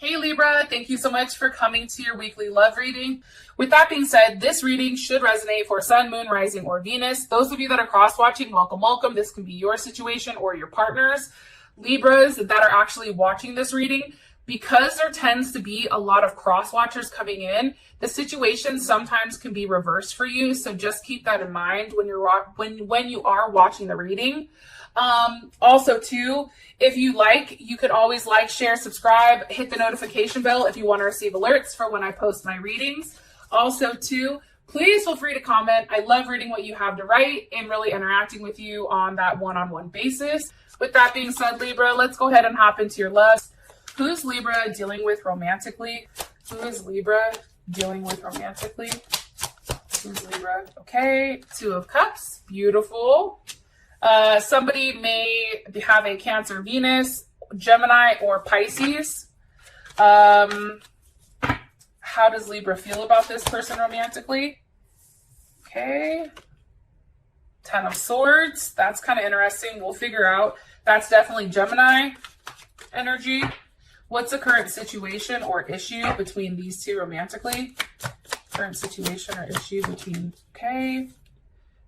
Hey Libra, thank you so much for coming to your weekly love reading. With that being said, this reading should resonate for Sun, Moon, Rising, or Venus. Those of you that are cross-watching, welcome, welcome. This can be your situation or your partner's. Libras that are actually watching this reading, because there tends to be a lot of cross-watchers coming in, the situation sometimes can be reversed for you. So just keep that in mind when you are watching the reading. Also too, if you like, you could always like, share, subscribe, hit the notification bell if you want to receive alerts for when I post my readings. Also too, please feel free to comment. I love reading what you have to write and really interacting with you on that one-on-one basis. With that being said, Libra, let's go ahead and hop into your loves. Who's Libra dealing with romantically? Who is Libra dealing with romantically? Who's Libra? Okay, Two of Cups, beautiful. Somebody may have a Cancer, Venus, Gemini, or Pisces. How does Libra feel about this person romantically? Okay. Ten of Swords. That's kind of interesting. We'll figure out. That's definitely Gemini energy. What's the current situation or issue between these two romantically? Current situation or issue between, okay.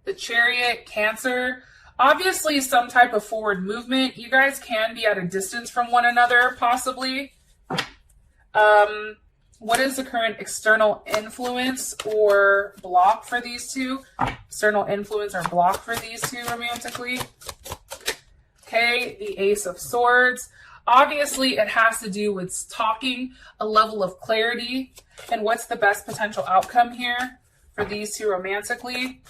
The Chariot, Cancer. Obviously, some type of forward movement. You guys can be at a distance from one another, possibly. What is the current external influence or block for these two? External influence or block for these two romantically. Okay, the Ace of Swords. Obviously, it has to do with talking, a level of clarity, and what's the best potential outcome here for these two romantically.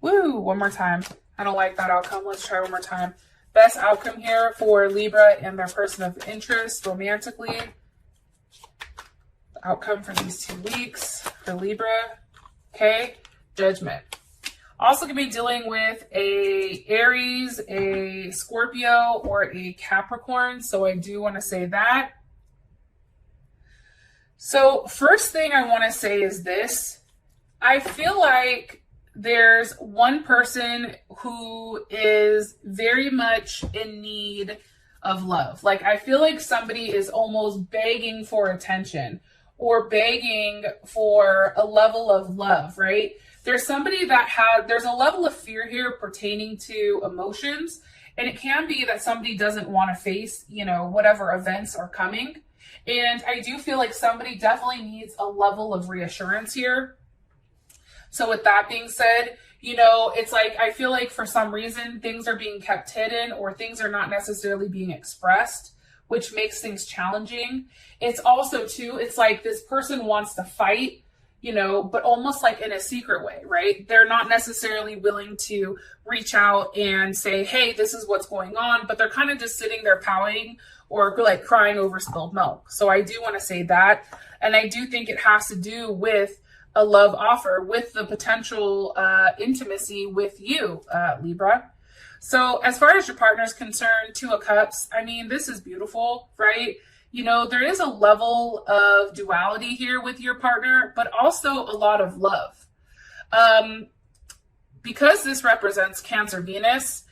Woo, one more time. I don't like that outcome. Let's try one more time. Best outcome here for Libra and their person of interest romantically. The outcome for these 2 weeks for Libra. Okay, Judgment. Also going to be dealing with a Aries, a Scorpio, or a Capricorn. So I do want to say that. So first thing I want to say is this. I feel like there's one person who is very much in need of love. Like, I feel like somebody is almost begging for attention or begging for a level of love, right? There's somebody that there's a level of fear here pertaining to emotions. And it can be that somebody doesn't want to face, whatever events are coming. And I do feel like somebody definitely needs a level of reassurance here. So with that being said, it's like, I feel like for some reason things are being kept hidden or things are not necessarily being expressed, which makes things challenging. It's also too, it's like this person wants to fight, but almost like in a secret way, right? They're not necessarily willing to reach out and say, hey, this is what's going on, but they're kind of just sitting there pouting or like crying over spilled milk. So I do want to say that. And I do think it has to do with a love offer, with the potential intimacy with you, Libra. So as far as your partner is concerned, Two of Cups, I mean, this is beautiful, right? There is a level of duality here with your partner, but also a lot of love. Because this represents Cancer Venus,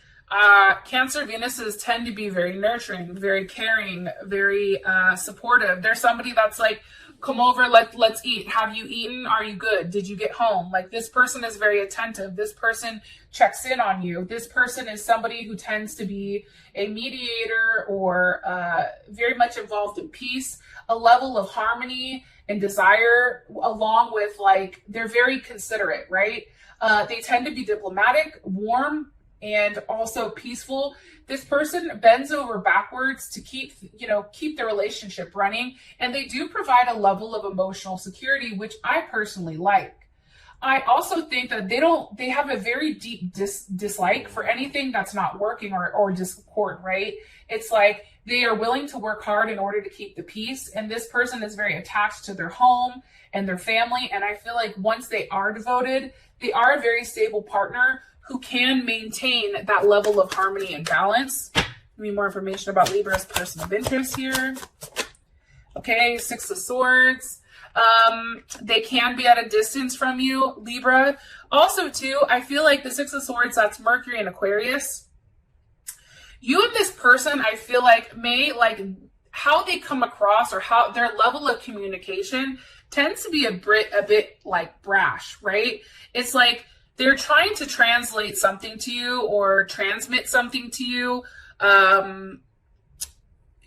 Cancer Venuses tend to be very nurturing, very caring, very supportive. There's somebody that's like, come over, let's eat. Have you eaten? Are you good? Did you get home? Like, this person is very attentive. This person checks in on you. This person is somebody who tends to be a mediator or very much involved in peace, a level of harmony and desire, along with they're very considerate, right? They tend to be diplomatic, warm, and also peaceful. This person bends over backwards to keep the relationship running. And they do provide a level of emotional security, which I personally like. I also think that they have a very deep dislike for anything that's not working or discord, right? It's like they are willing to work hard in order to keep the peace. And this person is very attached to their home and their family. And I feel like once they are devoted, they are a very stable partner who can maintain that level of harmony and balance. Give me more information about Libra's person of interest here. Okay, Six of Swords. They can be at a distance from you, Libra. Also, too, I feel like the Six of Swords, that's Mercury and Aquarius. You and this person, I feel like, may how they come across or how their level of communication tends to be a bit like brash, right? It's like they're trying to translate something to you or transmit something to you,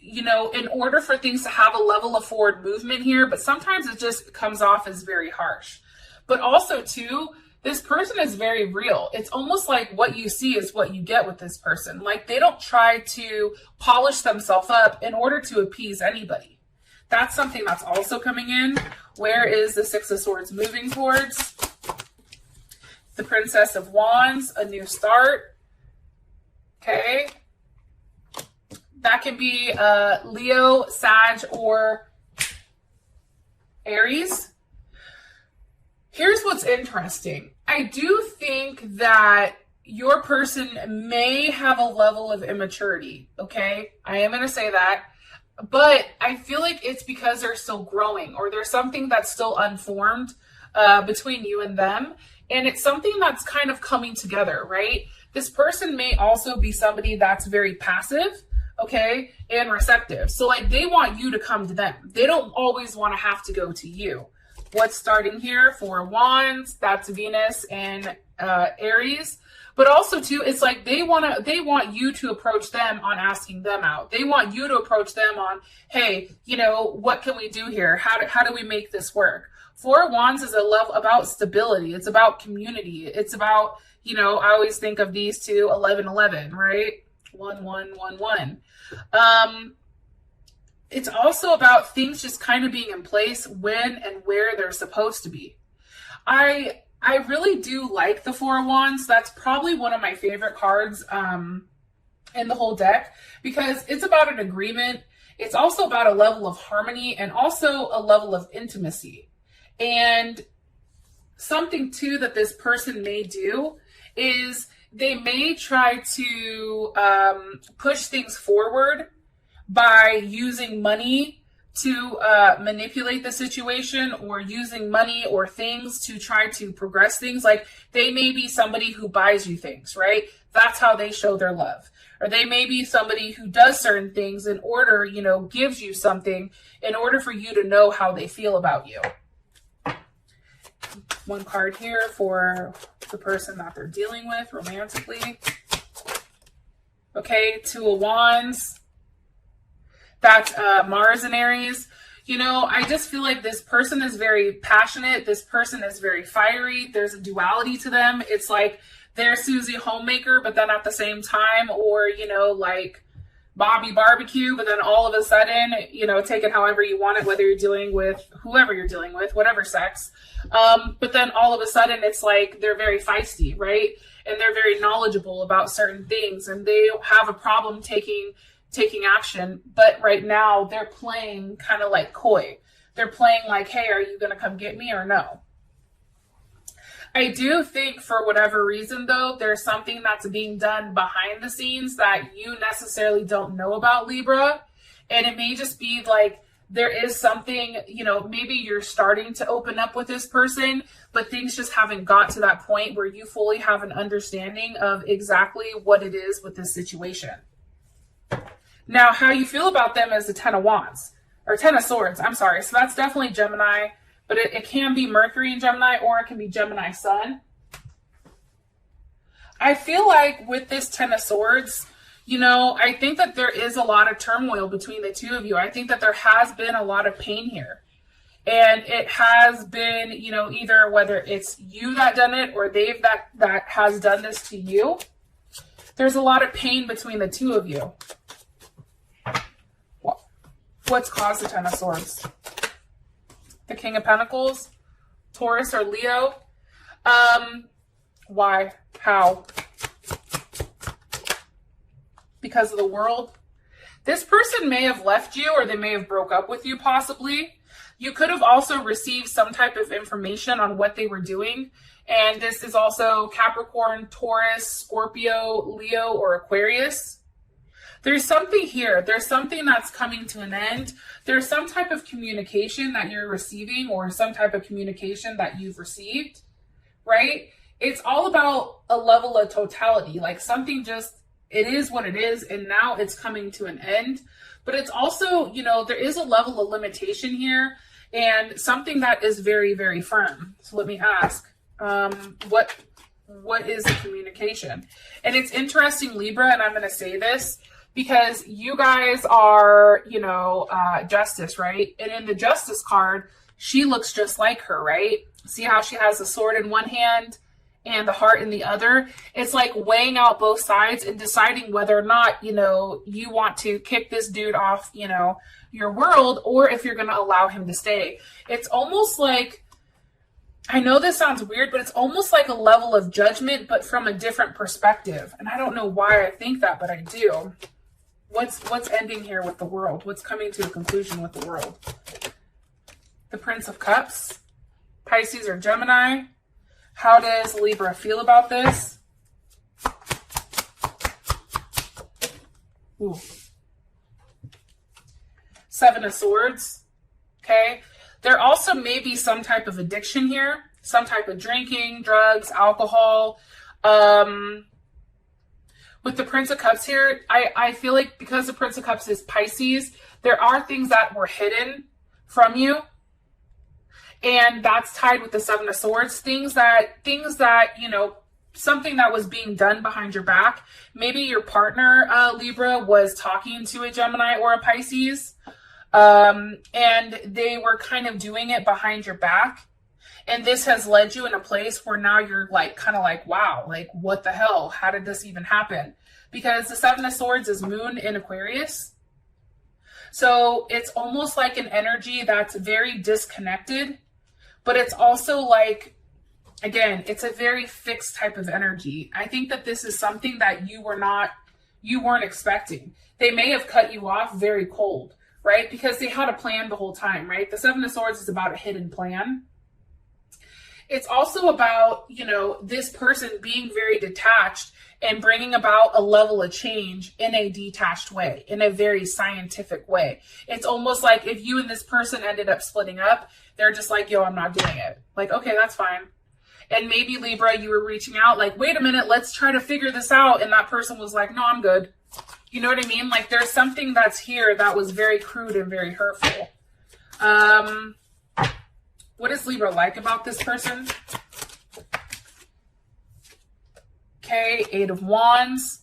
you know, in order for things to have a level of forward movement here, but sometimes it just comes off as very harsh. But also too, this person is very real. It's almost like what you see is what you get with this person. Like they don't try to polish themselves up in order to appease anybody. That's something that's also coming in. Where is the Six of Swords moving towards? The Princess of Wands, a new start. Okay. That can be Leo, Sag, or Aries. Here's what's interesting. I do think that your person may have a level of immaturity, okay? I am going to say that. But I feel like it's because they're still growing, or there's something that's still unformed between you and them. And it's something that's kind of coming together, right? This person may also be somebody that's very passive, okay, and receptive. So like they want you to come to them. They don't always want to have to go to you. What's starting here? Four of Wands, that's Venus and Aries. But also too, it's like they want you to approach them on asking them out. They want you to approach them on, hey, you know, what can we do here? How do we make this work? Four of Wands is about stability. It's about community. It's about, you know, I always think of these two, 11-11, right? 1-1-1-1. It's also about things just kind of being in place when and where they're supposed to be. I really do like the Four of Wands. That's probably one of my favorite cards in the whole deck, because it's about an agreement. It's also about a level of harmony and also a level of intimacy. And something too that this person may do is they may try to push things forward by using money to manipulate the situation, or using money or things to try to progress things. Like they may be somebody who buys you things, right? That's how they show their love. Or they may be somebody who does certain things in order, you know, gives you something in order for you to know how they feel about you. One card here for the person that they're dealing with romantically. Okay, Two of Wands. That's Mars and Aries. You know, I just feel like this person is very passionate. This person is very fiery. There's a duality to them. It's like they're Susie Homemaker, but then at the same time, or, you know, like Bobby Barbecue, but then all of a sudden, you know, take it however you want it, whether you're dealing with whoever you're dealing with, whatever sex. But then all of a sudden it's like they're very feisty, right? And they're very knowledgeable about certain things, and they have a problem taking action. But right now they're playing kind of like coy. They're playing like, hey, are you going to come get me or no? I do think for whatever reason, though, there's something that's being done behind the scenes that you necessarily don't know about, Libra. And it may just be like there is something, you know, maybe you're starting to open up with this person, but things just haven't got to that point where you fully have an understanding of exactly what it is with this situation. Now, how you feel about them is the Ten of Wands, or Ten of Swords, I'm sorry. So that's definitely Gemini. But it can be Mercury in Gemini, or it can be Gemini Sun. I feel like with this Ten of Swords, you know, I think that there is a lot of turmoil between the two of you. I think that there has been a lot of pain here. And it has been, you know, either whether it's you that done it or they've that has done this to you. There's a lot of pain between the two of you. What's caused the Ten of Swords? The King of Pentacles, Taurus or Leo. Why? How? Because of the world. This person may have left you, or they may have broke up with you possibly. You could have also received some type of information on what they were doing. And this is also Capricorn, Taurus, Scorpio, Leo, or Aquarius. There's something here. There's something that's coming to an end. There's some type of communication that you're receiving, or some type of communication that you've received, right? It's all about a level of totality. Like something just it is what it is, and now it's coming to an end. But it's also, you know, there is a level of limitation here and something that is very, very firm. So let me ask, what is the communication? And it's interesting, Libra, and I'm going to say this because you guys are, you know, Justice, right? And in the Justice card, she looks just like her, right? See how she has the sword in one hand and the heart in the other? It's like weighing out both sides and deciding whether or not, you know, you want to kick this dude off, you know, your world, or if you're going to allow him to stay. It's almost like, I know this sounds weird, but it's almost like a level of judgment, but from a different perspective. And I don't know why I think that, but I do. What's ending here with the world? What's coming to a conclusion with the world? The Prince of Cups, Pisces or Gemini. How does Libra feel about this? Ooh. Seven of Swords. Okay. There also may be some type of addiction here, some type of drinking, drugs, alcohol. With the Prince of Cups here, I feel like because the Prince of Cups is Pisces, there are things that were hidden from you. And that's tied with the Seven of Swords, things that, you know, something that was being done behind your back. Maybe your partner, Libra, was talking to a Gemini or a Pisces, and they were kind of doing it behind your back. And this has led you in a place where now you're like, kind of like, wow, like what the hell? How did this even happen? Because the Seven of Swords is Moon in Aquarius. So it's almost like an energy that's very disconnected, but it's also like, again, it's a very fixed type of energy. I think that this is something that you weren't expecting. They may have cut you off very cold, right? Because they had a plan the whole time, right? The Seven of Swords is about a hidden plan. It's also about, you know, this person being very detached and bringing about a level of change in a detached way, in a very scientific way. It's almost like if you and this person ended up splitting up, they're just like, yo, I'm not doing it. Like, okay, that's fine. And maybe Libra, you were reaching out like, wait a minute, let's try to figure this out. And that person was like, no, I'm good. You know what I mean? Like there's something that's here that was very crude and very hurtful. What is Libra like about this person? Okay, Eight of Wands.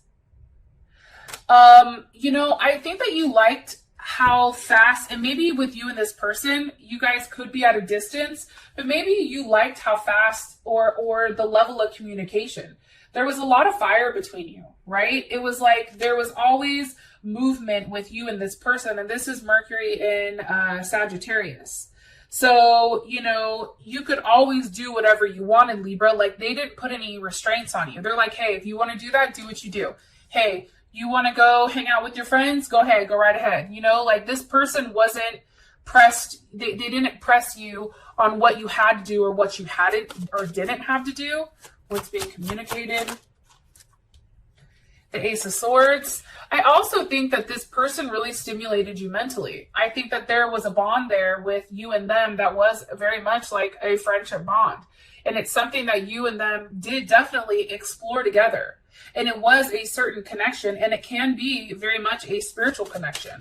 You know, I think that you liked how fast, and maybe with you and this person, you guys could be at a distance, but maybe you liked how fast or the level of communication. There was a lot of fire between you, right? It was like there was always movement with you and this person, and this is Mercury in Sagittarius. So, you know, you could always do whatever you wanted, Libra. Like they didn't put any restraints on you. They're like, hey, if you want to do that, do what you do. Hey, you want to go hang out with your friends? Go ahead, go right ahead. You know, like this person wasn't pressed. They didn't press you on what you had to do or what you hadn't or didn't have to do. What's being communicated. The Ace of Swords. I also think that this person really stimulated you mentally. I think that there was a bond there with you and them that was very much like a friendship bond. And it's something that you and them did definitely explore together. And it was a certain connection, and it can be very much a spiritual connection.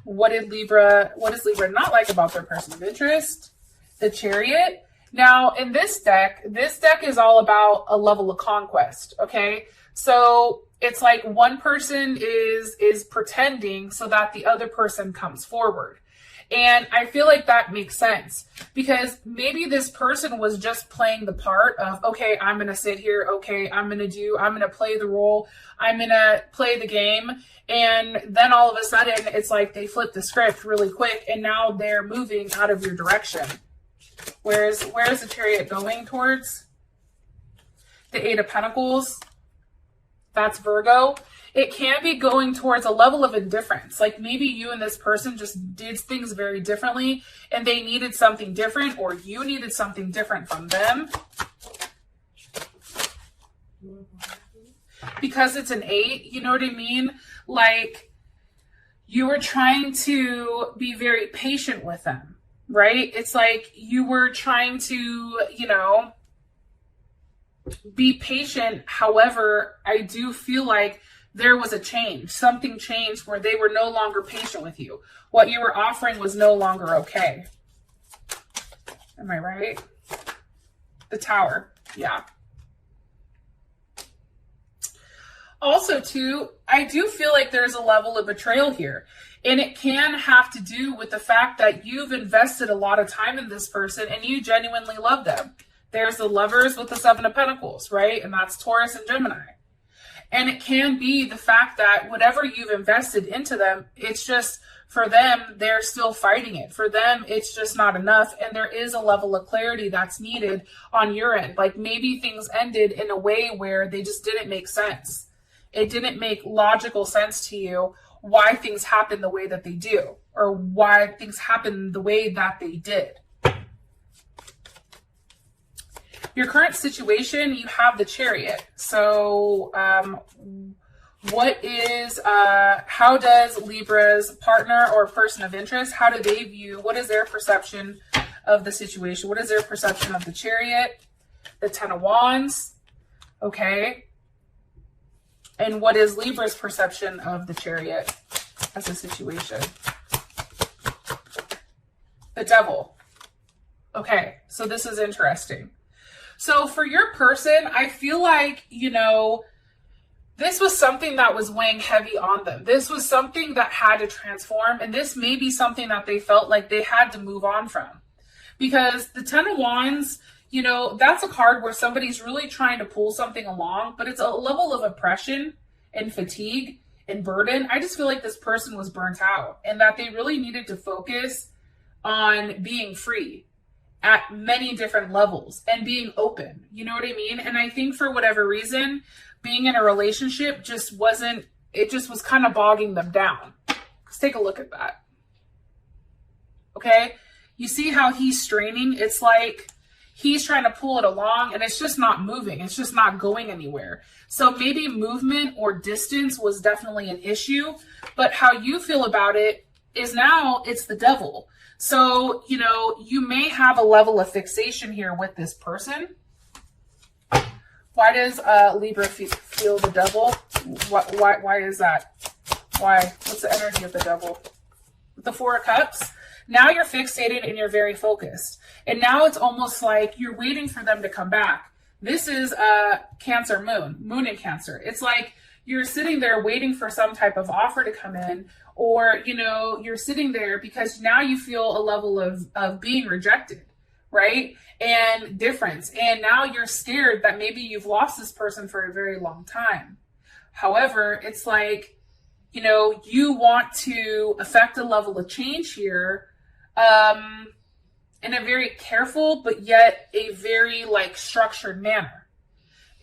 What does Libra not like about their person of interest? The Chariot. Now, in this deck is all about a level of conquest, okay? So it's like one person is pretending so that the other person comes forward. And I feel like that makes sense because maybe this person was just playing the part of, okay, I'm going to sit here. Okay, I'm going to play the role. I'm going to play the game. And then all of a sudden it's like they flip the script really quick and now they're moving out of your direction. Where's the Chariot going towards? The Eight of Pentacles. That's Virgo. It can be going towards a level of indifference. Like maybe you and this person just did things very differently and they needed something different, or you needed something different from them. Because it's an 8, you know what I mean? Like you were trying to be very patient with them, right? It's like you were trying to, you know, be patient. However, I do feel like there was a change. Something changed where they were no longer patient with you. What you were offering was no longer okay. Am I right? The Tower. Yeah. Also, too, I do feel like there's a level of betrayal here. And it can have to do with the fact that you've invested a lot of time in this person and you genuinely love them. There's the Lovers with the Seven of Pentacles, right? And that's Taurus and Gemini. And it can be the fact that whatever you've invested into them, it's just, for them, they're still fighting it. For them, it's just not enough. And there is a level of clarity that's needed on your end. Like maybe things ended in a way where they just didn't make sense. It didn't make logical sense to you why things happen the way that they do, or why things happen the way that they did. Your current situation, you have the Chariot. So how does Libra's partner or person of interest, how do they view, what is their perception of the situation? What is their perception of the Chariot? The Ten of Wands, okay? And what is Libra's perception of the Chariot as a situation? The Devil. Okay, so this is interesting. So for your person, I feel like, you know, this was something that was weighing heavy on them. This was something that had to transform, and this may be something that they felt like they had to move on from. Because the Ten of Wands, you know, that's a card where somebody's really trying to pull something along, but it's a level of oppression and fatigue and burden. I just feel like this person was burnt out and that they really needed to focus on being free at many different levels and being open. You know what I mean? And I think for whatever reason, being in a relationship just was kind of bogging them down. Let's take a look at that. Okay? You see how he's straining? It's like he's trying to pull it along and it's just not moving. It's just not going anywhere. So maybe movement or distance was definitely an issue, but how you feel about it is now it's the Devil. So, you know, you may have a level of fixation here with this person. Why does Libra feel the Devil? Why is that? Why? What's the energy of the Devil? With the Four of Cups, now you're fixated and you're very focused. And now it's almost like you're waiting for them to come back. This is Cancer moon in Cancer. It's like you're sitting there waiting for some type of offer to come in, or, you know, you're sitting there because now you feel a level of being rejected, right? And difference. And now you're scared that maybe you've lost this person for a very long time. However, it's like, you know, you want to affect a level of change here in a very careful, but yet a very like structured manner,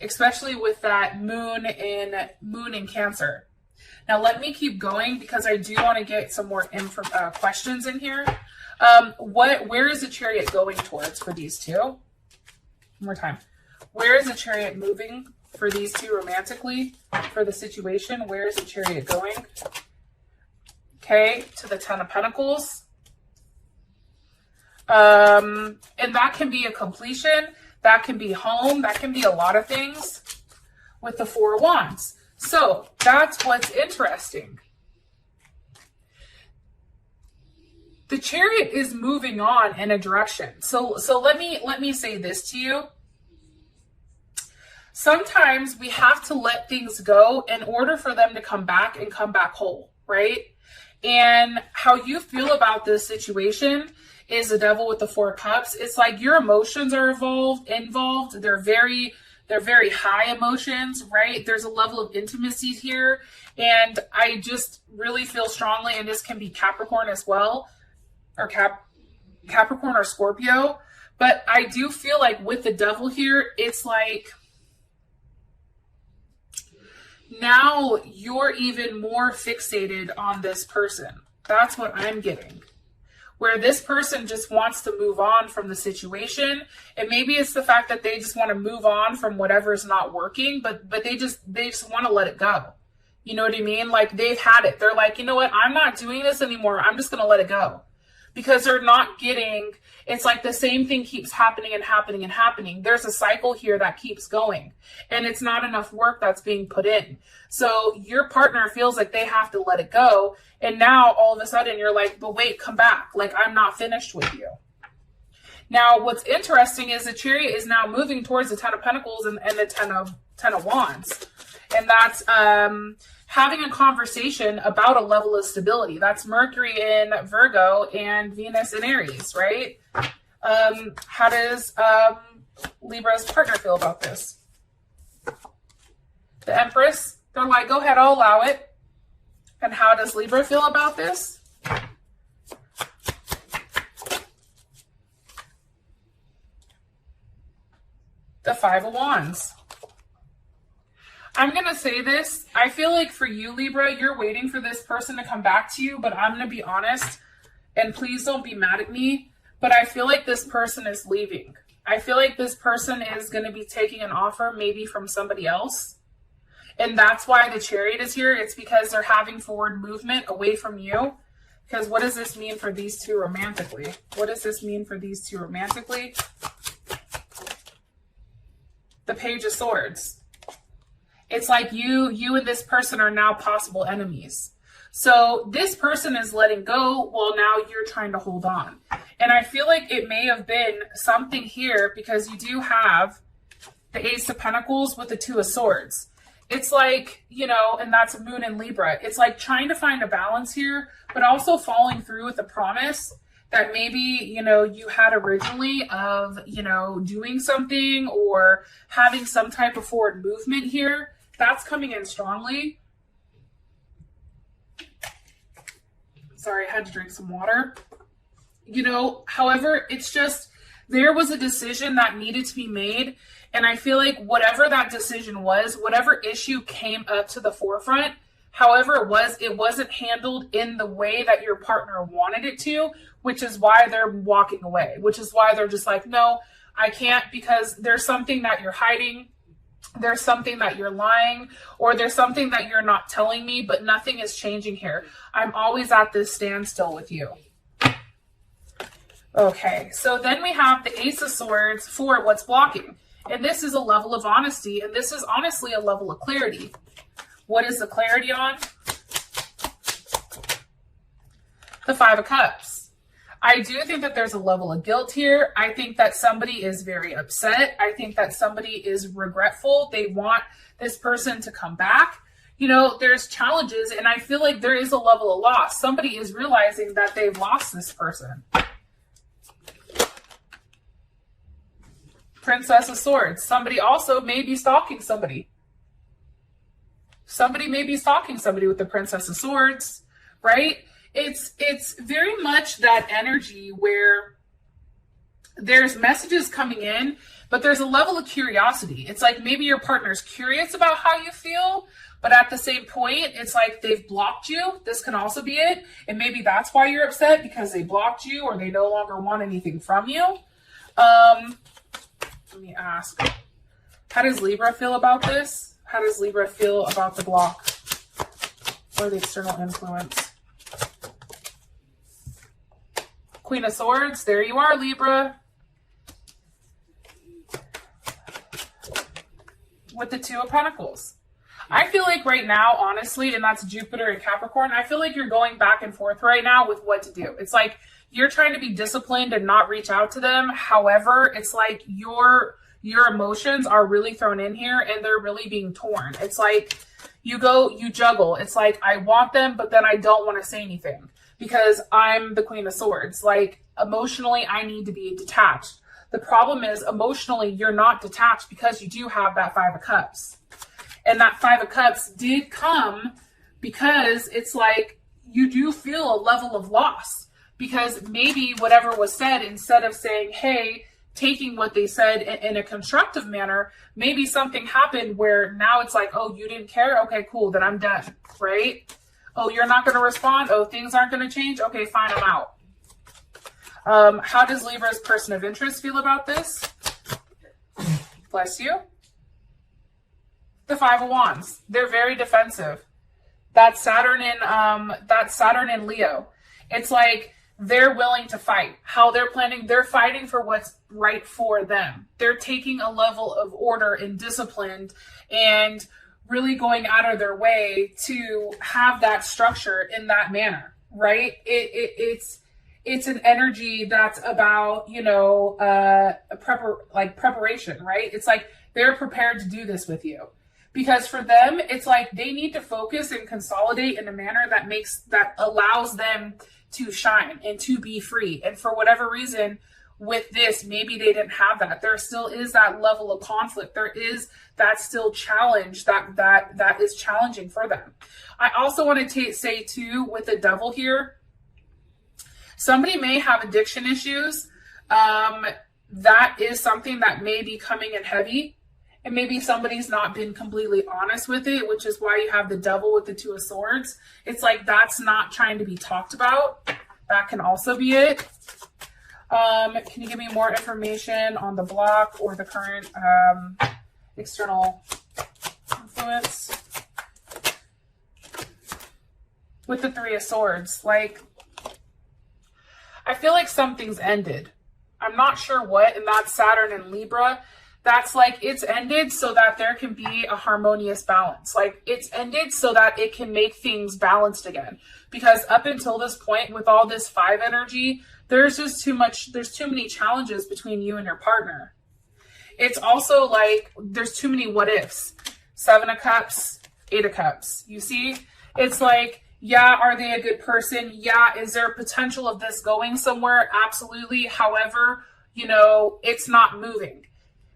especially with that moon in Cancer. Now, let me keep going because I do want to get some more questions in here. Where is the Chariot going towards for these two? One more time. Where is the Chariot moving for these two romantically for the situation? Where is the Chariot going? Okay, to the Ten of Pentacles. And that can be a completion. That can be home. That can be a lot of things with the Four of Wands. So that's what's interesting. The Chariot is moving on in a direction. So let me say this to you. Sometimes we have to let things go in order for them to come back and come back whole, right? And how you feel about this situation is the Devil with the Four of Cups. It's like your emotions are involved. They're very high emotions, right? There's a level of intimacy here. And I just really feel strongly, and this can be Capricorn as well, or Capricorn or Scorpio. But I do feel like with the Devil here, it's like now you're even more fixated on this person. That's what I'm getting. Where this person just wants to move on from the situation. And maybe it's the fact that they just want to move on from whatever's not working, but they just want to let it go. You know what I mean? Like they've had it. They're like, you know what? I'm not doing this anymore. I'm just going to let it go. because they're not getting, it's like the same thing keeps happening and happening and happening. There's a cycle here that keeps going, and it's not enough work that's being put in. So your partner feels like they have to let it go. And now all of a sudden you're like, but wait, come back. Like, I'm not finished with you. Now, what's interesting is the Chariot is now moving towards the Ten of Pentacles and the Ten of Wands. And that's having a conversation about a level of stability. That's Mercury in Virgo and Venus in Aries, right? How does Libra's partner feel about this? The Empress, they're like, go ahead, I'll allow it. And how does Libra feel about this? The Five of Wands. I'm going to say this. I feel like for you, Libra, you're waiting for this person to come back to you, but I'm going to be honest, and please don't be mad at me, but I feel like this person is leaving. I feel like this person is going to be taking an offer maybe from somebody else. And that's why the Chariot is here. It's because they're having forward movement away from you. Because what does this mean for these two romantically? What does this mean for these two romantically? The Page of Swords. It's like you and this person are now possible enemies. So this person is letting go while now you're trying to hold on. And I feel like it may have been something here because you do have the Ace of Pentacles with the Two of Swords. It's like, you know, and that's Moon in Libra. It's like trying to find a balance here, but also following through with a promise that maybe, you know, you had originally of, you know, doing something or having some type of forward movement here. That's coming in strongly. Sorry, I had to drink some water. You know, however, it's just, there was a decision that needed to be made. And I feel like whatever that decision was, whatever issue came up to the forefront, however it wasn't handled in the way that your partner wanted it to, which is why they're walking away, which is why they're just like, no, I can't, because there's something that you're hiding. There's something that you're lying, or there's something that you're not telling me, but nothing is changing here. I'm always at this standstill with you. Okay, so then we have the Ace of Swords for what's blocking. And this is a level of honesty, and this is honestly a level of clarity. What is the clarity on? The Five of Cups. I do think that there's a level of guilt here. I think that somebody is very upset. I think that somebody is regretful. They want this person to come back. You know, there's challenges, and I feel like there is a level of loss. Somebody is realizing that they've lost this person. Princess of Swords. Somebody also may be stalking somebody. Somebody may be stalking somebody with the Princess of Swords, right? It's very much that energy where there's messages coming in, but there's a level of curiosity. It's like maybe your partner's curious about how you feel, but at the same point, it's like they've blocked you. This can also be it. And maybe that's why you're upset, because they blocked you or they no longer want anything from you. Let me ask, how does Libra feel about this? How does Libra feel about the block or the external influence? Queen of Swords, there you are, Libra. With the Two of Pentacles. I feel like right now, honestly, and that's Jupiter and Capricorn, I feel like you're going back and forth right now with what to do. It's like you're trying to be disciplined and not reach out to them. However, it's like your emotions are really thrown in here and they're really being torn. It's like you juggle. It's like I want them, but then I don't want to say anything because I'm the Queen of Swords. Like emotionally, I need to be detached. The problem is emotionally, you're not detached because you do have that Five of Cups. And that Five of Cups did come because it's like you do feel a level of loss. Because maybe whatever was said, instead of saying, hey, taking what they said in a constructive manner, maybe something happened where now it's like, oh, you didn't care? Okay, cool, then I'm done, right? Oh, you're not going to respond? Oh, things aren't going to change? Okay, fine, I'm out. How does Libra's person of interest feel about this? Bless you. The Five of Wands. They're very defensive. That's Saturn in Leo. It's like they're willing to fight. How they're planning, they're fighting for what's right for them. They're taking a level of order and discipline and really going out of their way to have that structure in that manner, right? It's an energy that's about, you know, preparation, right? It's like they're prepared to do this with you. Because for them, it's like they need to focus and consolidate in a manner that allows them to shine and to be free. And for whatever reason, with this, maybe they didn't have that. There still is that level of conflict. There is that still challenge that is challenging for them. I also want to say too, with the devil here, somebody may have addiction issues. That is something that may be coming in heavy. And maybe somebody's not been completely honest with it, which is why you have the devil with the Two of Swords. It's like that's not trying to be talked about. That can also be it. Can you give me more information on the block or the current external influence? With the Three of Swords, like, I feel like something's ended. I'm not sure what, and that's Saturn and Libra. That's like, it's ended so that there can be a harmonious balance. Like, it's ended so that it can make things balanced again. Because up until this point, with all this 5 energy, there's just there's too many challenges between you and your partner. It's also like, there's too many what ifs. 7 of Cups, 8 of Cups. You see? It's like, yeah, are they a good person? Yeah, is there potential of this going somewhere? Absolutely. However, you know, it's not moving.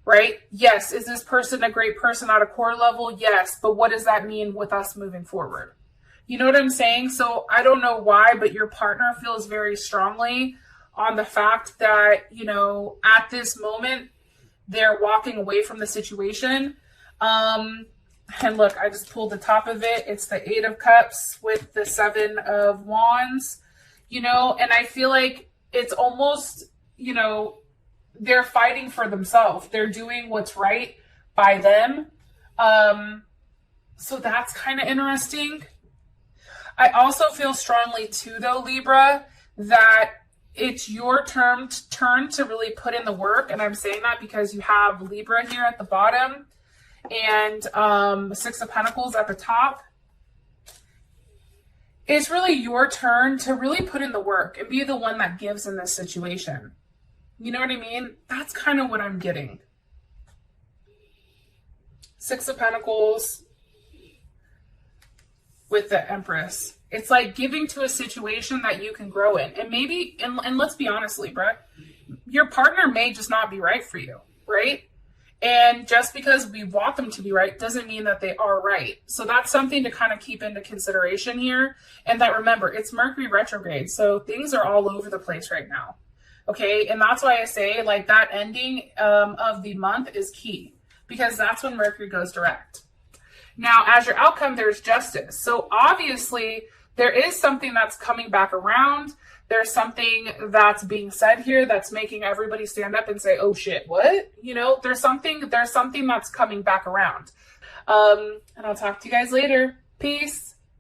Right? Yes. Is this person a great person at a core level? Yes. But what does that mean with us moving forward? You know what I'm saying? So I don't know why, but your partner feels very strongly on the fact that, you know, at this moment, they're walking away from the situation. And look, I just pulled the top of it. It's the 8 of Cups with the 7 of Wands, you know, and I feel like it's almost, you know, they're fighting for themselves. They're doing what's right by them. So that's kind of interesting. I also feel strongly too, though, Libra, that it's your turn to really put in the work. And I'm saying that because you have Libra here at the bottom and 6 of Pentacles at the top. It's really your turn to really put in the work and be the one that gives in this situation. You know what I mean? That's kind of what I'm getting. 6 of Pentacles with the Empress. It's like giving to a situation that you can grow in. And maybe, and let's be honest, Libra, your partner may just not be right for you, right? And just because we want them to be right doesn't mean that they are right. So that's something to kind of keep into consideration here. And that, remember, it's Mercury retrograde. So things are all over the place right now. Okay, and that's why I say, like, that ending of the month is key, because that's when Mercury goes direct. Now, as your outcome, there's justice. So obviously, there is something that's coming back around. There's something that's being said here that's making everybody stand up and say, oh shit, what? You know, there's something that's coming back around. And I'll talk to you guys later. Peace.